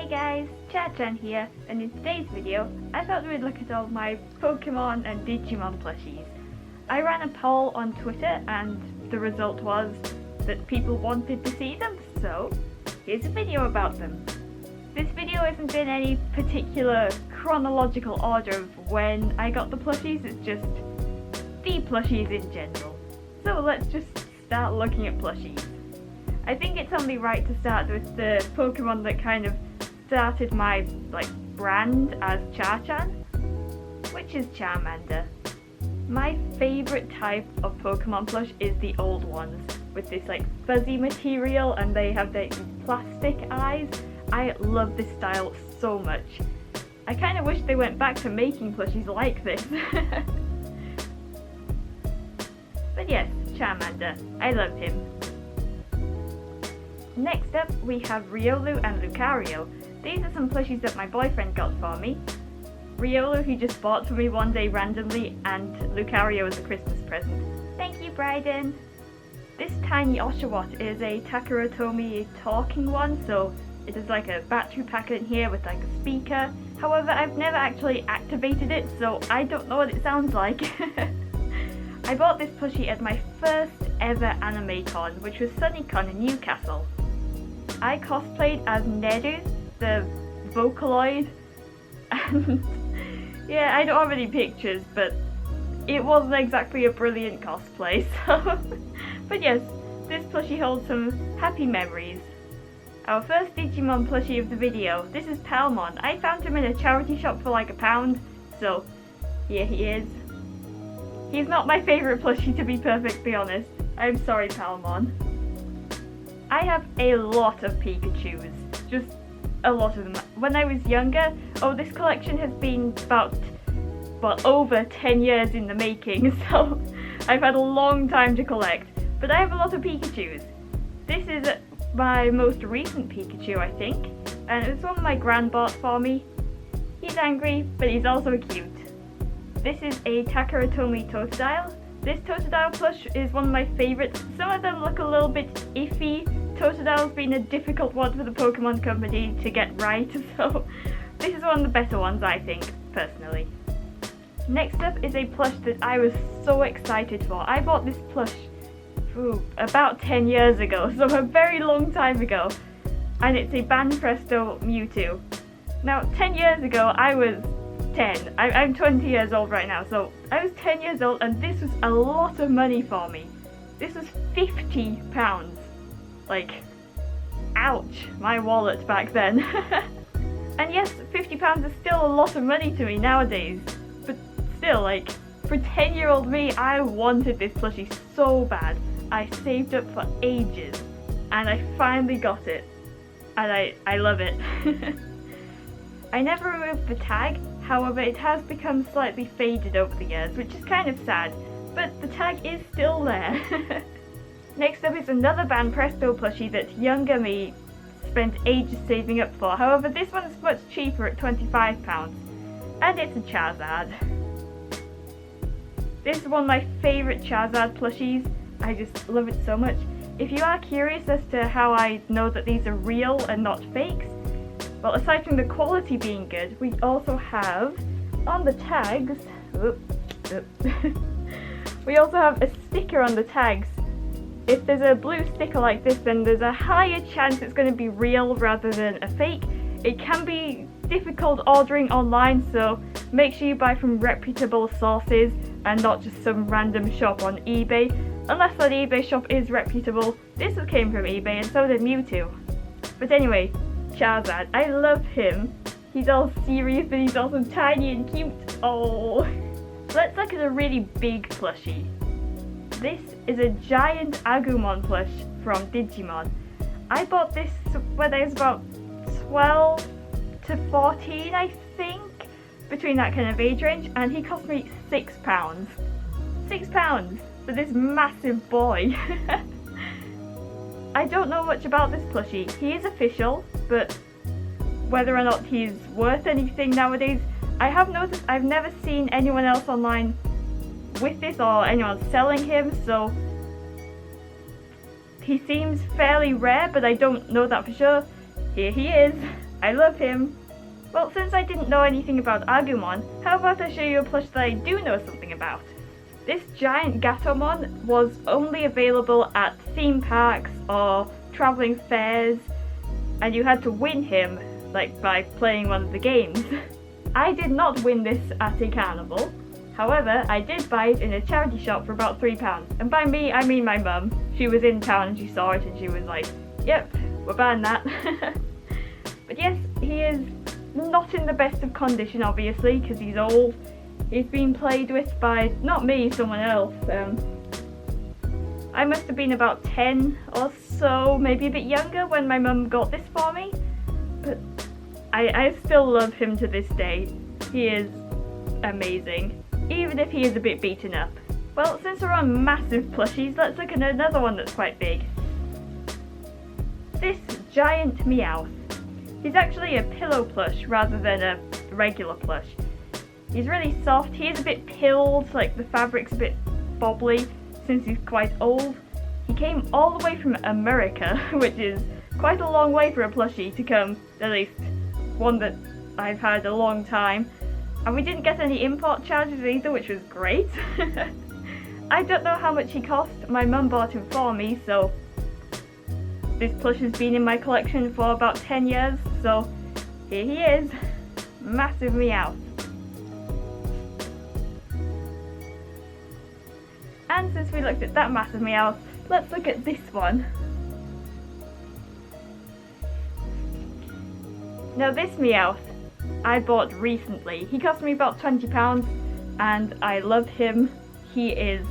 Hey guys, CharrChan here, and in today's video, I thought we'd look at all my Pokemon and Digimon plushies. I ran a poll on Twitter and the result was that people wanted to see them, so here's a video about them. This video isn't in any particular chronological order of when I got the plushies, it's just the plushies in general. So let's just start looking at plushies. I think it's only right to start with the Pokemon that kind of started my brand as CharrChan, which is Charmander. My favourite type of Pokemon plush is the old ones with this fuzzy material and they have the plastic eyes. I love this style so much. I kind of wish they went back to making plushies like this. But yes, Charmander. I love him. Next up we have Riolu and Lucario. These are some plushies that my boyfriend got for me. Riolu he just bought for me one day randomly, and Lucario as a Christmas present. Thank you, Bryden! This tiny Oshawott is a Takaratomi talking one, so it is like a battery pack in here with a speaker. However, I've never actually activated it, so I don't know what it sounds like. I bought this plushie at my first ever Animatronic, which was SunnyCon in Newcastle. I cosplayed as Nedu, the Vocaloid, and yeah, I don't have any pictures, but it wasn't exactly a brilliant cosplay, so but yes, this plushie holds some happy memories. Our first Digimon plushie of the video, this is Palmon. I found him in a charity shop for £1, so here he is. He's not my favourite plushie, to be perfectly honest. I'm sorry, Palmon. I have a lot of Pikachus, just a lot of them. When I was younger, this collection has been over 10 years in the making, so I've had a long time to collect. But I have a lot of Pikachus. This is my most recent Pikachu, I think, and it was one my gran bought for me. He's angry, but he's also cute. This is a Takaratomi Totodile. This Totodile plush is one of my favourites. Some of them look a little bit iffy. Totodile's been a difficult one for the Pokemon company to get right, so this is one of the better ones, I think, personally. Next up is a plush that I was so excited for. I bought this plush about 10 years ago, so a very long time ago, and it's a Banpresto Mewtwo. Now, 10 years ago, I was 10. I'm 20 years old right now, so I was 10 years old and this was a lot of money for me. This was £50. Ouch, my wallet back then. And yes, £50 is still a lot of money to me nowadays, but still, for 10-year-old me, I wanted this plushie so bad. I saved up for ages, and I finally got it, and I love it. I never removed the tag, however it has become slightly faded over the years, which is kind of sad, but the tag is still there. Next up is another Banpresto plushie that younger me spent ages saving up for, however this one is much cheaper at £25, and it's a Charizard. This is one of my favourite Charizard plushies, I just love it so much. If you are curious as to how I know that these are real and not fakes, well, aside from the quality being good, we also have, on the tags, we also have a sticker on the tags. If there's a blue sticker like this, then there's a higher chance it's going to be real rather than a fake. It can be difficult ordering online, so make sure you buy from reputable sources and not just some random shop on eBay. Unless that eBay shop is reputable. This came from eBay and so did Mewtwo. But anyway, Charizard, I love him. He's all serious but he's also tiny and cute. Oh. Let's look at a really big plushie. This is a giant Agumon plush from Digimon. I bought this when I was about 12 to 14, I think, between that kind of age range, and he cost me £6. £6 for this massive boy. I don't know much about this plushie. He is official, but whether or not he's worth anything nowadays, I have noticed I've never seen anyone else online with this or anyone selling him, so he seems fairly rare, but I don't know that for sure. Here he is. I love him. Well, since I didn't know anything about Agumon, how about I show you a plush that I do know something about? This giant Gatomon was only available at theme parks or travelling fairs, and you had to win him, like by playing one of the games. I did not win this at a carnival. However, I did buy it in a charity shop for about £3. And by me, I mean my mum. She was in town and she saw it and she was like, yep, we're buying that. But yes, he is not in the best of condition, obviously, because he's old. He's been played with by, not me, someone else. I must have been about 10 or so, maybe a bit younger, when my mum got this for me. But I still love him to this day. He is amazing, even if he is a bit beaten up. Well, since we're on massive plushies, let's look at another one that's quite big. This giant Meowth. He's actually a pillow plush rather than a regular plush. He's really soft, he is a bit pilled, like the fabric's a bit bobbly since he's quite old. He came all the way from America, which is quite a long way for a plushie to come, at least one that I've had a long time. And we didn't get any import charges either, which was great. I don't know how much he cost, my mum bought him for me, so this plush has been in my collection for about 10 years, so here he is, massive Meowth. And since we looked at that massive Meowth, let's look at this one. Now this Meowth I bought recently. He cost me about £20 and I love him. He is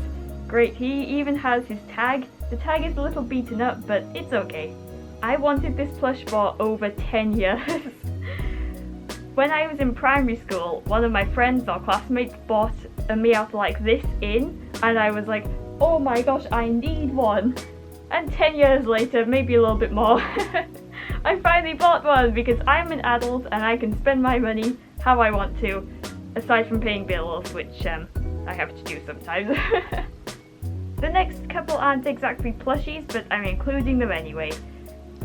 great. He even has his tag. The tag is a little beaten up, but it's okay. I wanted this plush for over 10 years. When I was in primary school, one of my friends or classmates bought a Meowth like this and I was like, oh my gosh, I need one. And 10 years later, maybe a little bit more, I finally bought one because I'm an adult and I can spend my money how I want to, aside from paying bills, which I have to do sometimes. The next couple aren't exactly plushies, but I'm including them anyway.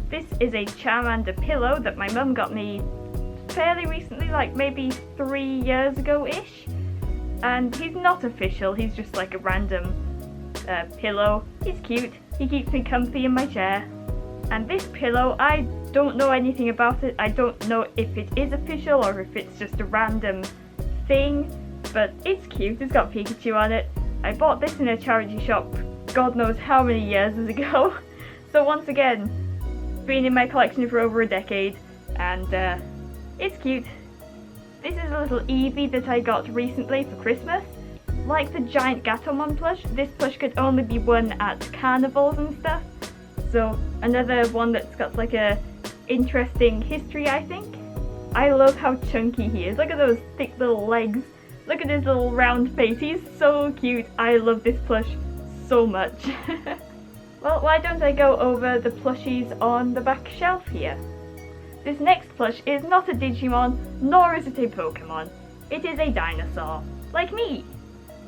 This is a Charmander pillow that my mum got me fairly recently, like maybe 3 years ago-ish. And he's not official, he's just like a random pillow. He's cute, he keeps me comfy in my chair. And this pillow, I don't know anything about it. I don't know if it is official or if it's just a random thing, but it's cute, it's got Pikachu on it. I bought this in a charity shop God knows how many years ago. So once again, been in my collection for over a decade, and it's cute. This is a little Eevee that I got recently for Christmas. Like the giant Gatomon plush, this plush could only be won at carnivals and stuff. So another one that's got like a interesting history, I think. I love how chunky he is. Look at those thick little legs. Look at his little round face. He's so cute. I love this plush so much. Well, why don't I go over the plushies on the back shelf here? This next plush is not a Digimon, nor is it a Pokemon. It is a dinosaur. Like me.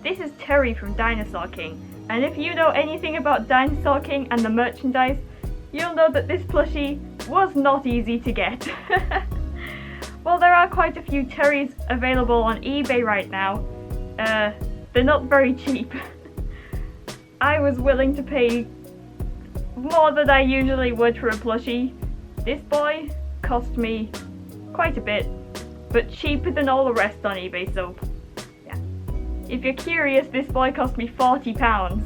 This is Terry from Dinosaur King. And if you know anything about Dinosaur King and the merchandise, you'll know that this plushie was not easy to get. Well, there are quite a few Terrys available on eBay right now. They're not very cheap. I was willing to pay more than I usually would for a plushie. This boy cost me quite a bit, but cheaper than all the rest on eBay, so yeah. If you're curious, this boy cost me £40.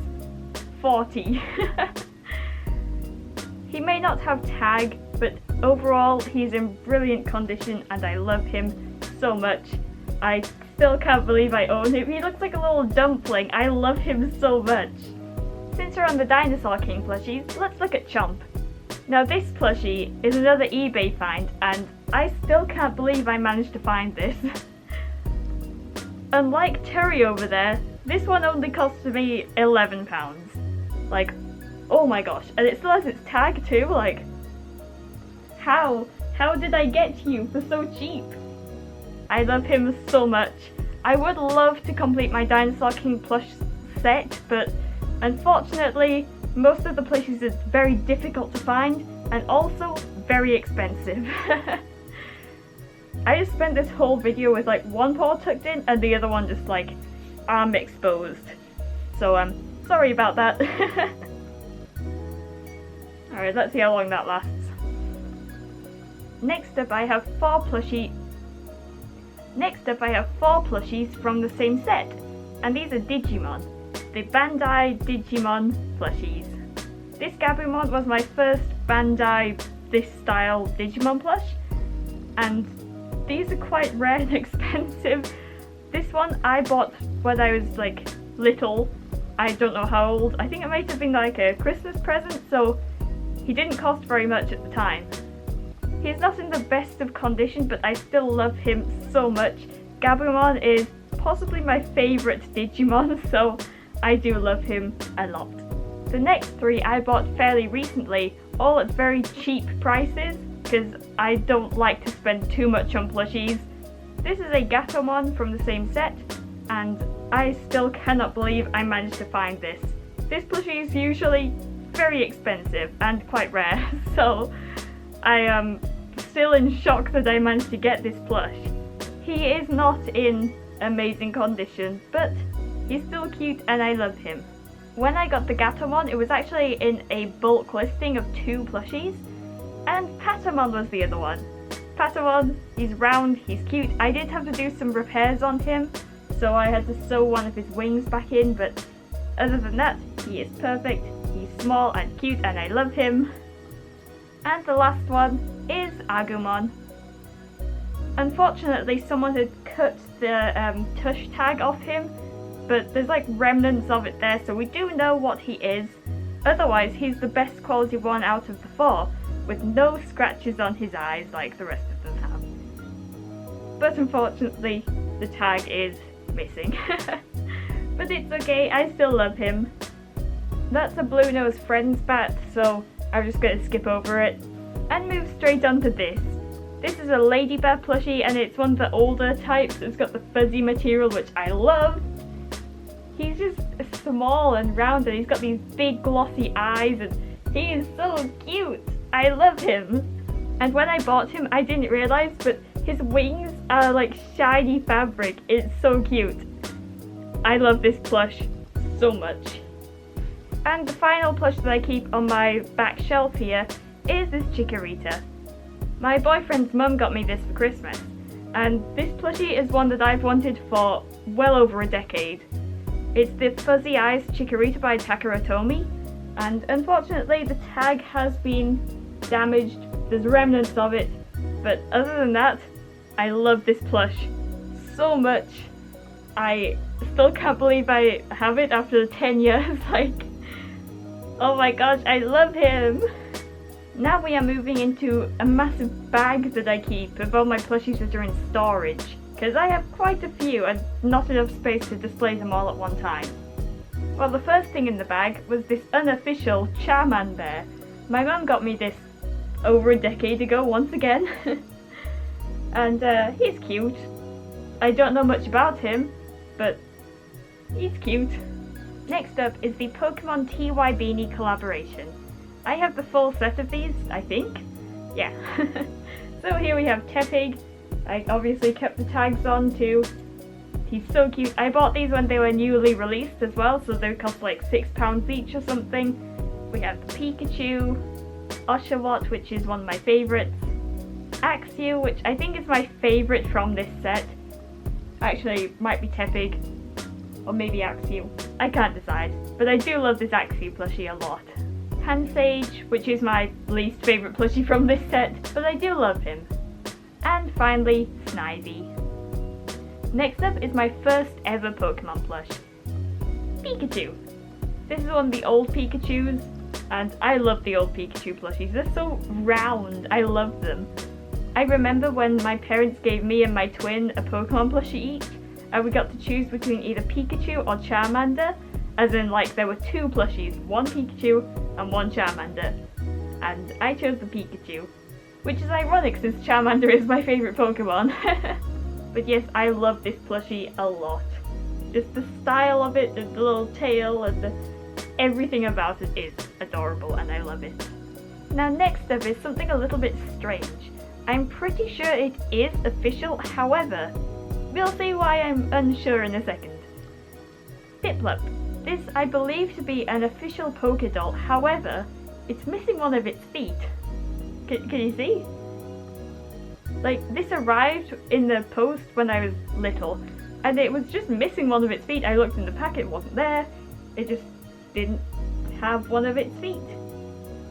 40. He may not have tag, but overall he's in brilliant condition and I love him so much. I still can't believe I own him. He looks like a little dumpling. I love him so much. Since we're on the Dinosaur King plushies, let's look at Chomp. Now this plushie is another eBay find and I still can't believe I managed to find this. Unlike Terry over there, this one only cost me £11. Like, oh my gosh, and it still has its tag too, like, how did I get you for so cheap? I love him so much. I would love to complete my Dinosaur King plush set, but unfortunately, most of the plushies is very difficult to find, and also very expensive. I just spent this whole video with like one paw tucked in and the other one just like arm exposed. So sorry about that. Alright, let's see how long that lasts. Next up I have four plushies from the same set, and these are Digimon, the Bandai Digimon plushies. This Gabumon was my first Bandai this style Digimon plush, and these are quite rare and expensive. This one I bought when I was like little, I don't know how old, I think it might have been like a Christmas present, so he didn't cost very much at the time. He's not in the best of condition, but I still love him so much. Gabumon is possibly my favourite Digimon, so I do love him a lot. The next three I bought fairly recently, all at very cheap prices, because I don't like to spend too much on plushies. This is a Gatomon from the same set, and I still cannot believe I managed to find this. This plushie is usually very expensive and quite rare, so I am still in shock that I managed to get this plush. He is not in amazing condition, but he's still cute and I love him. When I got the Gatomon, it was actually in a bulk listing of 2 plushies, and Patamon was the other one. Patamon, he's round, he's cute. I did have to do some repairs on him, so I had to sew one of his wings back in, but other than that, he is perfect. He's small and cute and I love him. And the last one is Agumon. Unfortunately, someone had cut the tush tag off him, but there's like remnants of it there, so we do know what he is. Otherwise, he's the best quality one out of the 4, with no scratches on his eyes like the rest of them have. But unfortunately, the tag is missing. But it's okay, I still love him. That's a Blue Nose Friends bat, so I'm just going to skip over it and move straight on to this. This is a Lady Bear plushie, and it's one of the older types. It's got the fuzzy material, which I love. He's just small and round, and he's got these big glossy eyes, and he is so cute. I love him. And when I bought him, I didn't realise, but his wings are like shiny fabric. It's so cute. I love this plush so much. And the final plush that I keep on my back shelf here is this Chikorita. My boyfriend's mum got me this for Christmas, and this plushie is one that I've wanted for well over a decade. It's the Fuzzy Eyes Chikorita by Takara Tomy, and unfortunately the tag has been damaged, there's remnants of it, but other than that, I love this plush so much. I still can't believe I have it after 10 years, like, oh my gosh, I love him! Now we are moving into a massive bag that I keep of all my plushies that are in storage, because I have quite a few and not enough space to display them all at one time. Well, the first thing in the bag was this unofficial Charmander. My mum got me this over a decade ago once again, and he's cute. I don't know much about him, but he's cute. Next up is the Pokemon TY Beanie collaboration. I have the full set of these, I think. Yeah. So here we have Tepig. I obviously kept the tags on too. He's so cute. I bought these when they were newly released as well, so they cost like £6 each or something. We have the Pikachu, Oshawott, which is one of my favourites, Axew, which I think is my favourite from this set. Actually, might be Tepig, or maybe Axew. I can't decide, but I do love this Axew plushie a lot. Pansage, which is my least favourite plushie from this set, but I do love him. And finally, Snivy. Next up is my first ever Pokemon plush, Pikachu. This is one of the old Pikachus, and I love the old Pikachu plushies. They're so round, I love them. I remember when my parents gave me and my twin a Pokemon plushie each, and we got to choose between either Pikachu or Charmander, as in like there were 2 plushies, one Pikachu and one Charmander, and I chose the Pikachu, which is ironic since Charmander is my favourite Pokemon. But yes, I love this plushie a lot. Just the style of it, the little tail, and everything about it is adorable and I love it. Now next up is something a little bit strange. I'm pretty sure it is official, however, we'll see why I'm unsure in a second. Piplup. This I believe to be an official polka doll, however, it's missing one of its feet. Can you see? Like, this arrived in the post when I was little, and it was just missing one of its feet. I looked in the packet, it wasn't there. It just didn't have one of its feet.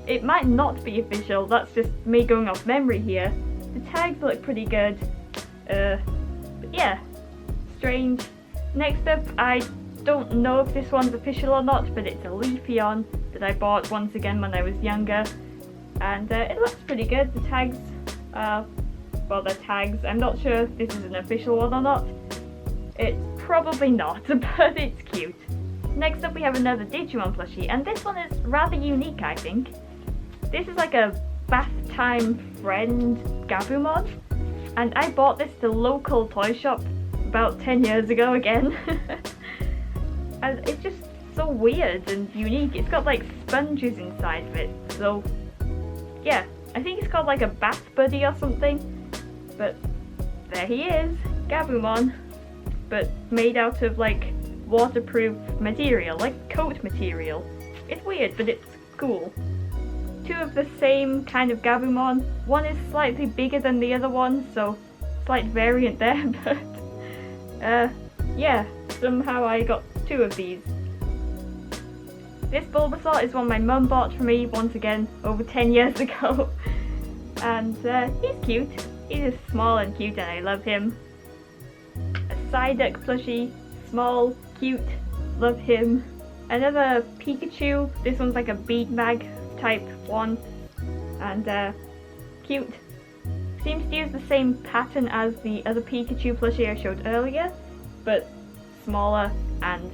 It might not be official, that's just me going off memory here. The tags look pretty good. But yeah, strange. Next up, I don't know if this one's official or not, but it's a Leafeon that I bought once again when I was younger. And it looks pretty good. The tags, well, they're tags. I'm not sure if this is an official one or not. It's probably not, but it's cute. Next up we have another Digimon plushie, and this one is rather unique, I think. This is like a bath time friend Gabumon, and I bought this at a local toy shop about 10 years ago again. And it's just so weird and unique. It's got like sponges inside of it, so yeah, I think it's called like a bath buddy or something. But there he is, Gabumon, but made out of like waterproof material, like coat material. It's weird, but it's cool. Two of the same kind of Gabumon. One is slightly bigger than the other one, so slight variant there, but yeah, somehow I got two of these. This Bulbasaur is one my mum bought for me once again over 10 years ago. And he's cute. He's just small and cute and I love him. A Psyduck plushie, small, cute, love him. Another Pikachu, this one's like a bead mag type one, and cute. Seems to use the same pattern as the other Pikachu plushie I showed earlier, but smaller and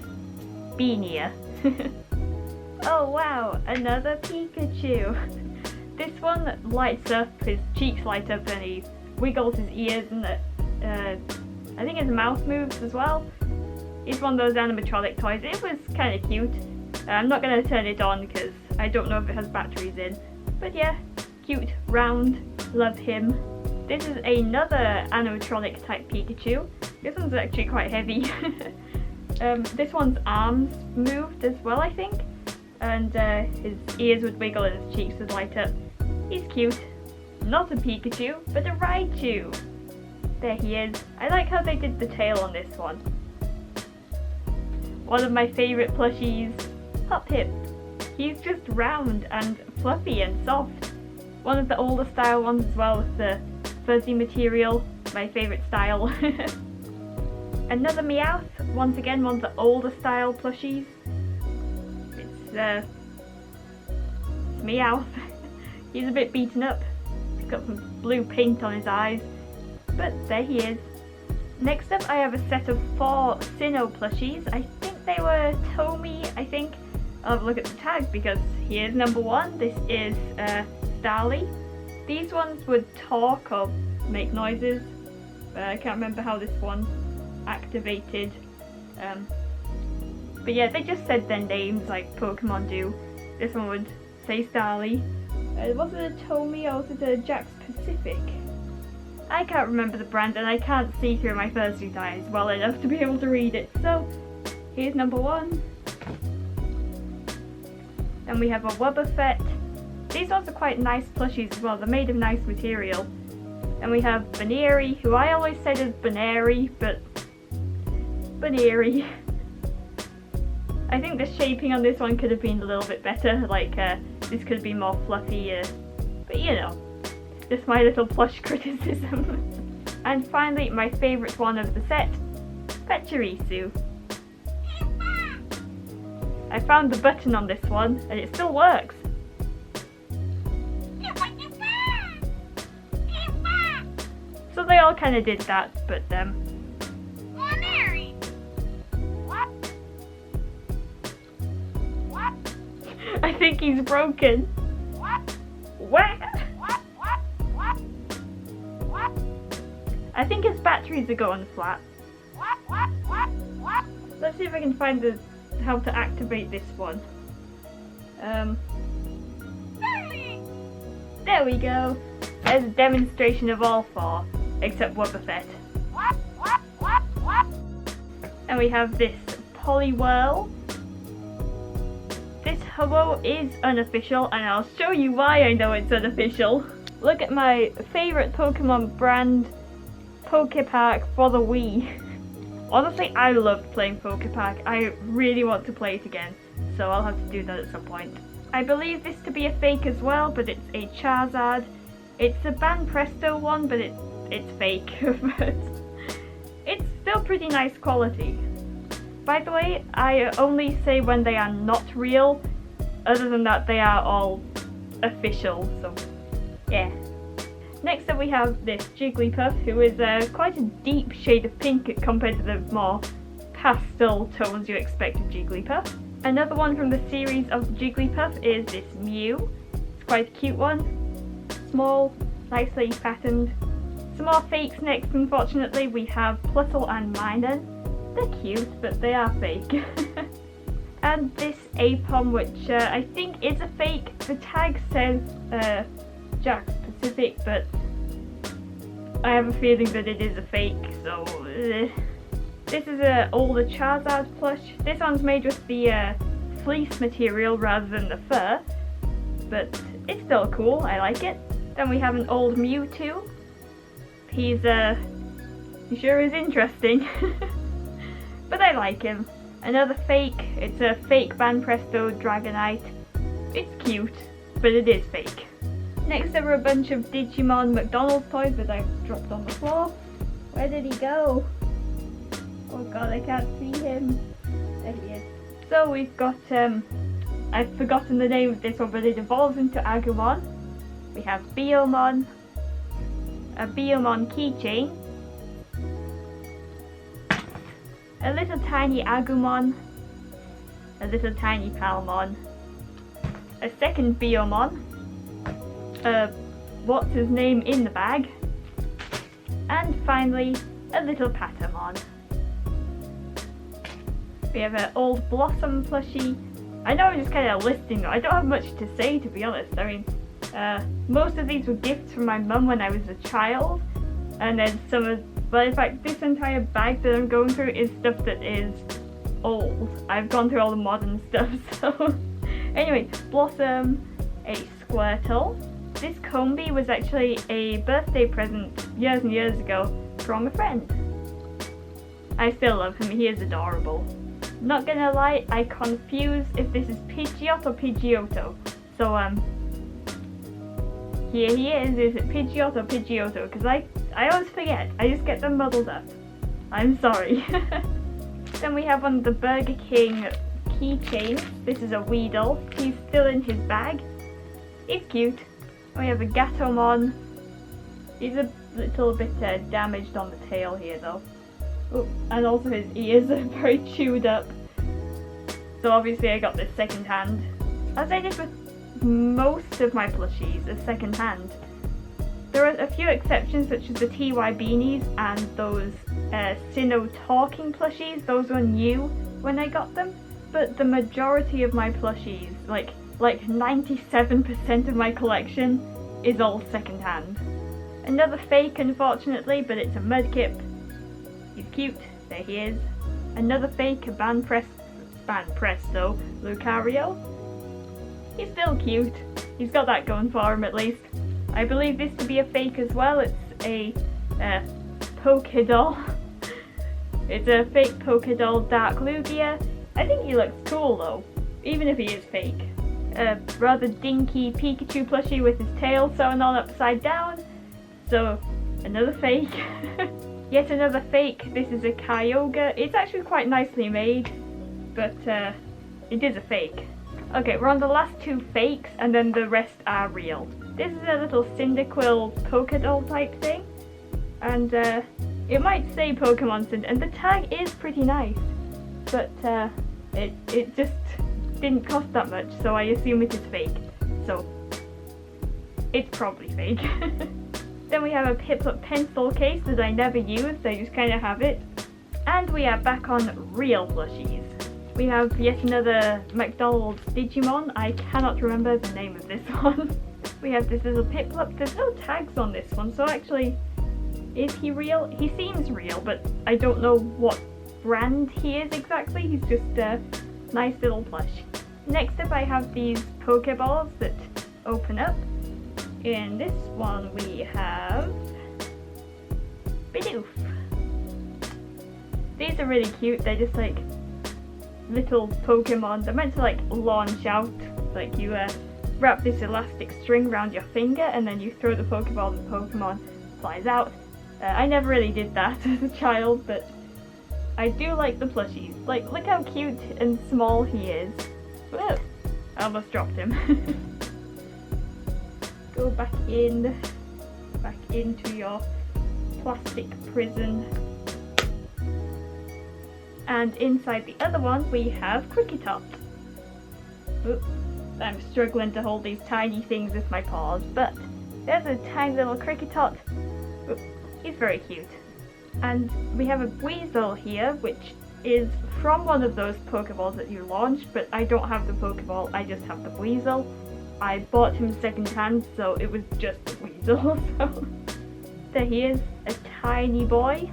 beanier. Oh wow, another Pikachu! This one lights up, his cheeks light up and he wiggles his ears and I think his mouth moves as well. It's one of those animatronic toys. It was kind of cute. I'm not going to turn it on because I don't know if it has batteries in. But yeah, cute, round, love him. This is another animatronic type Pikachu. This one's actually quite heavy. This one's arms moved as well, I think. And his ears would wiggle and his cheeks would light up. He's cute. Not a Pikachu, but a Raichu. There he is. I like how they did the tail on this one. One of my favourite plushies, Hop Hip. He's just round and fluffy and soft. One of the older style ones as well with the fuzzy material, my favourite style. Another Meowth, once again one of the older style plushies. It's Meowth. He's a bit beaten up. He's got some blue paint on his eyes, but there he is. Next up I have a set of 4 Sinnoh plushies. I think they were Tomy, I think. I'll have a look at the tag because here's number 1. This is Starly. These ones would talk or make noises, but I can't remember how this one activated. But yeah, they just said their names like Pokemon do. This one would say Starly. Was it a Tomy or was it a Jack's Pacific? I can't remember the brand and I can't see through my Fursuit eyes well enough to be able to read it. So, here's number 1. Then we have a Wobbuffet. These ones are quite nice plushies as well, they're made of nice material. Then we have Baneri, who I always said is Baneri, but Baneri. I think the shaping on this one could have been a little bit better, like this could have been more fluffy, but you know, just my little plush criticism. And finally, my favourite one of the set, Pachirisu. I found the button on this one, and it still works. So they all kind of did that, but I think he's broken. What? I think his batteries are going flat. Let's see if I can find how to activate this one. There we go. as a demonstration of all four, except Wobbuffet. And we have this Poliwhirl. This Ho-Oh is unofficial, and I'll show you why I know it's unofficial. Look at my favourite Pokemon brand, Pokepark for the Wii. Honestly, I loved playing Pokepark. I really want to play it again, so I'll have to do that at some point. I believe this to be a fake as well, but it's a Charizard. It's a Banpresto one, but it's fake. But it's still pretty nice quality. By the way, I only say when they are not real. Other than that, they are all official, so yeah. Next up we have this Jigglypuff, who is quite a deep shade of pink compared to the more pastel tones you expect of Jigglypuff. Another one from the series of Jigglypuff is this Mew. It's quite a cute one. Small, nicely patterned. Some more fakes next, unfortunately. We have Pluttle and Minun. They're cute, but they are fake. And this Apom, which I think is a fake. The tag says Jack's Pacific, but I have a feeling that it is a fake, so This is an older Charizard plush. This one's made with the fleece material rather than the fur, but it's still cool, I like it. Then we have an old Mewtwo. He sure is interesting. But I like him. Another fake, it's a fake Banpresto Dragonite. It's cute, but it is fake. Next there were a bunch of Digimon McDonald's toys that I've dropped on the floor. Where did he go? Oh god, I can't see him. There he is. So we've got, I've forgotten the name of this one, but it evolves into Agumon. We have Biomon, a Biomon keychain, a little tiny Agumon, a little tiny Palmon, a second Biomon, what's his name in the bag, and finally a little Patamon. We have an old Blossom plushie. I know I'm just kind of listing them. I don't have much to say, to be honest. I mean, most of these were gifts from my mum when I was a child, and then well, in fact, this entire bag that I'm going through is stuff that is old. I've gone through all the modern stuff, so anyway, Blossom, a Squirtle. This Combi was actually a birthday present years and years ago from a friend. I still love him, he is adorable. Not gonna lie, I confuse if this is Pidgeot or Pidgeotto. So here he is it Pidgeot or Pidgeotto? Because I always forget, I just get them muddled up. I'm sorry. Then we have one of the Burger King keychains. This is a Weedle, he's still in his bag. He's cute. We have a Gatomon. He's a little bit damaged on the tail here though. Oh, and also his ears are very chewed up. So obviously I got this second hand. As I did with most of my plushies, as second hand. There are a few exceptions such as the TY beanies and those Sinnoh talking plushies. Those were new when I got them. But the majority of my plushies, like 97% of my collection, is all second hand. Another fake unfortunately, but it's a Mudkip. He's cute, there he is. Another fake, a Banpresto Lucario. He's still cute. He's got that going for him at least. I believe this to be a fake as well. It's a Pokédoll. It's a fake Pokédoll Dark Lugia. I think he looks cool though, even if he is fake. A rather dinky Pikachu plushie with his tail sewn on upside down. So, another fake. Yet another fake. This is a Kyogre. It's actually quite nicely made, but it is a fake. Okay, we're on the last two fakes, and then the rest are real. This is a little Cyndaquil Pokédoll type thing, and it might say Pokemon Cind, and the tag is pretty nice, but it just didn't cost that much, so I assume it is fake. So it's probably fake. Then we have a Piplup pencil case that I never used, I just kind of have it. And we are back on real plushies. We have yet another McDonald's Digimon. I cannot remember the name of this one. we have this little Piplup. There's no tags on this one, so actually, is he real? He seems real, but I don't know what brand he is exactly. He's just a nice little plush. Next up I have these Pokeballs that open up. In this one we have Bidoof. These are really cute. They're just like little Pokemon. They're meant to like launch out. Like you wrap this elastic string around your finger and then you throw the Pokeball and the Pokemon flies out. I never really did that as a child, but I do like the plushies. Like, look how cute and small he is. Whoa, I almost dropped him. Go back into your plastic prison. And inside the other one we have Cricketot. Oops, I'm struggling to hold these tiny things with my paws, but there's a tiny little Cricketot. Oops, he's very cute. And we have a Weasel here, which is from one of those Pokeballs that you launched, but I don't have the Pokeball, I just have the Weasel. I bought him second hand, so it was just a Weasel. So there he is, a tiny boy.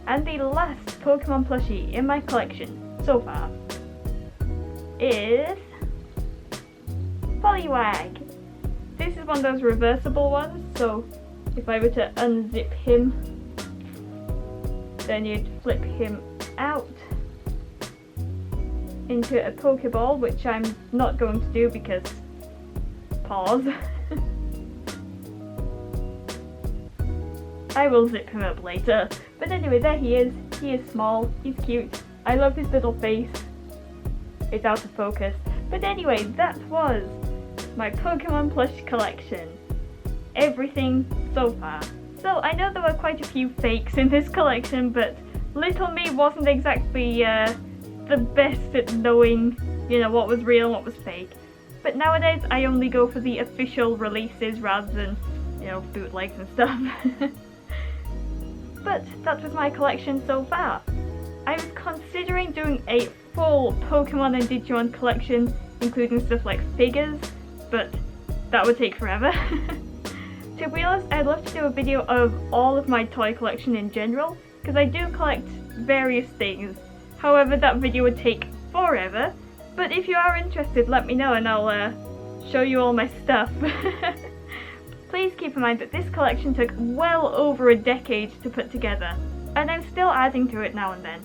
And the last Pokemon plushie in my collection so far is Poliwag. This is one of those reversible ones, so if I were to unzip him, then you'd flip him out into a Pokeball, which I'm not going to do because pause. I will zip him up later. But anyway, there he is. He is small, he's cute. I love his little face. It's out of focus. But anyway, that was my Pokemon plush collection. Everything so far. So I know there were quite a few fakes in this collection, but little me wasn't exactly the best at knowing, you know, what was real and what was fake. But nowadays I only go for the official releases rather than, you know, bootlegs and stuff. But that was my collection so far. I was considering doing a full Pokemon and Digimon collection, including stuff like figures, but that would take forever. To be honest, I'd love to do a video of all of my toy collection in general, because I do collect various things. However, that video would take forever, but if you are interested, let me know and I'll show you all my stuff. Please keep in mind that this collection took well over a decade to put together, and I'm still adding to it now and then.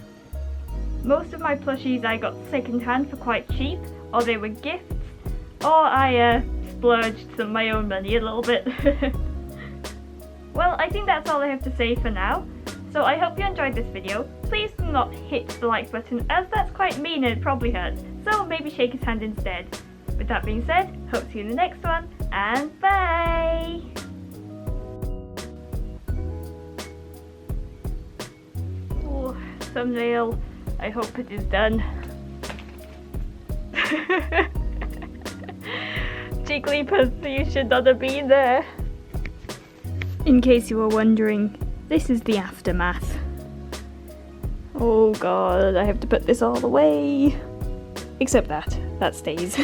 Most of my plushies I got second hand for quite cheap, or they were gifts, or I splurged some of my own money a little bit. Well, I think that's all I have to say for now, so I hope you enjoyed this video. Please do not hit the like button, as that's quite mean and it probably hurts, so maybe shake his hand instead. With that being said, hope to see you in the next one, and bye! Oh, thumbnail. I hope it is done. Jigglypuff, you should not have been there. In case you were wondering, this is the aftermath. Oh god, I have to put this all away. Except that stays.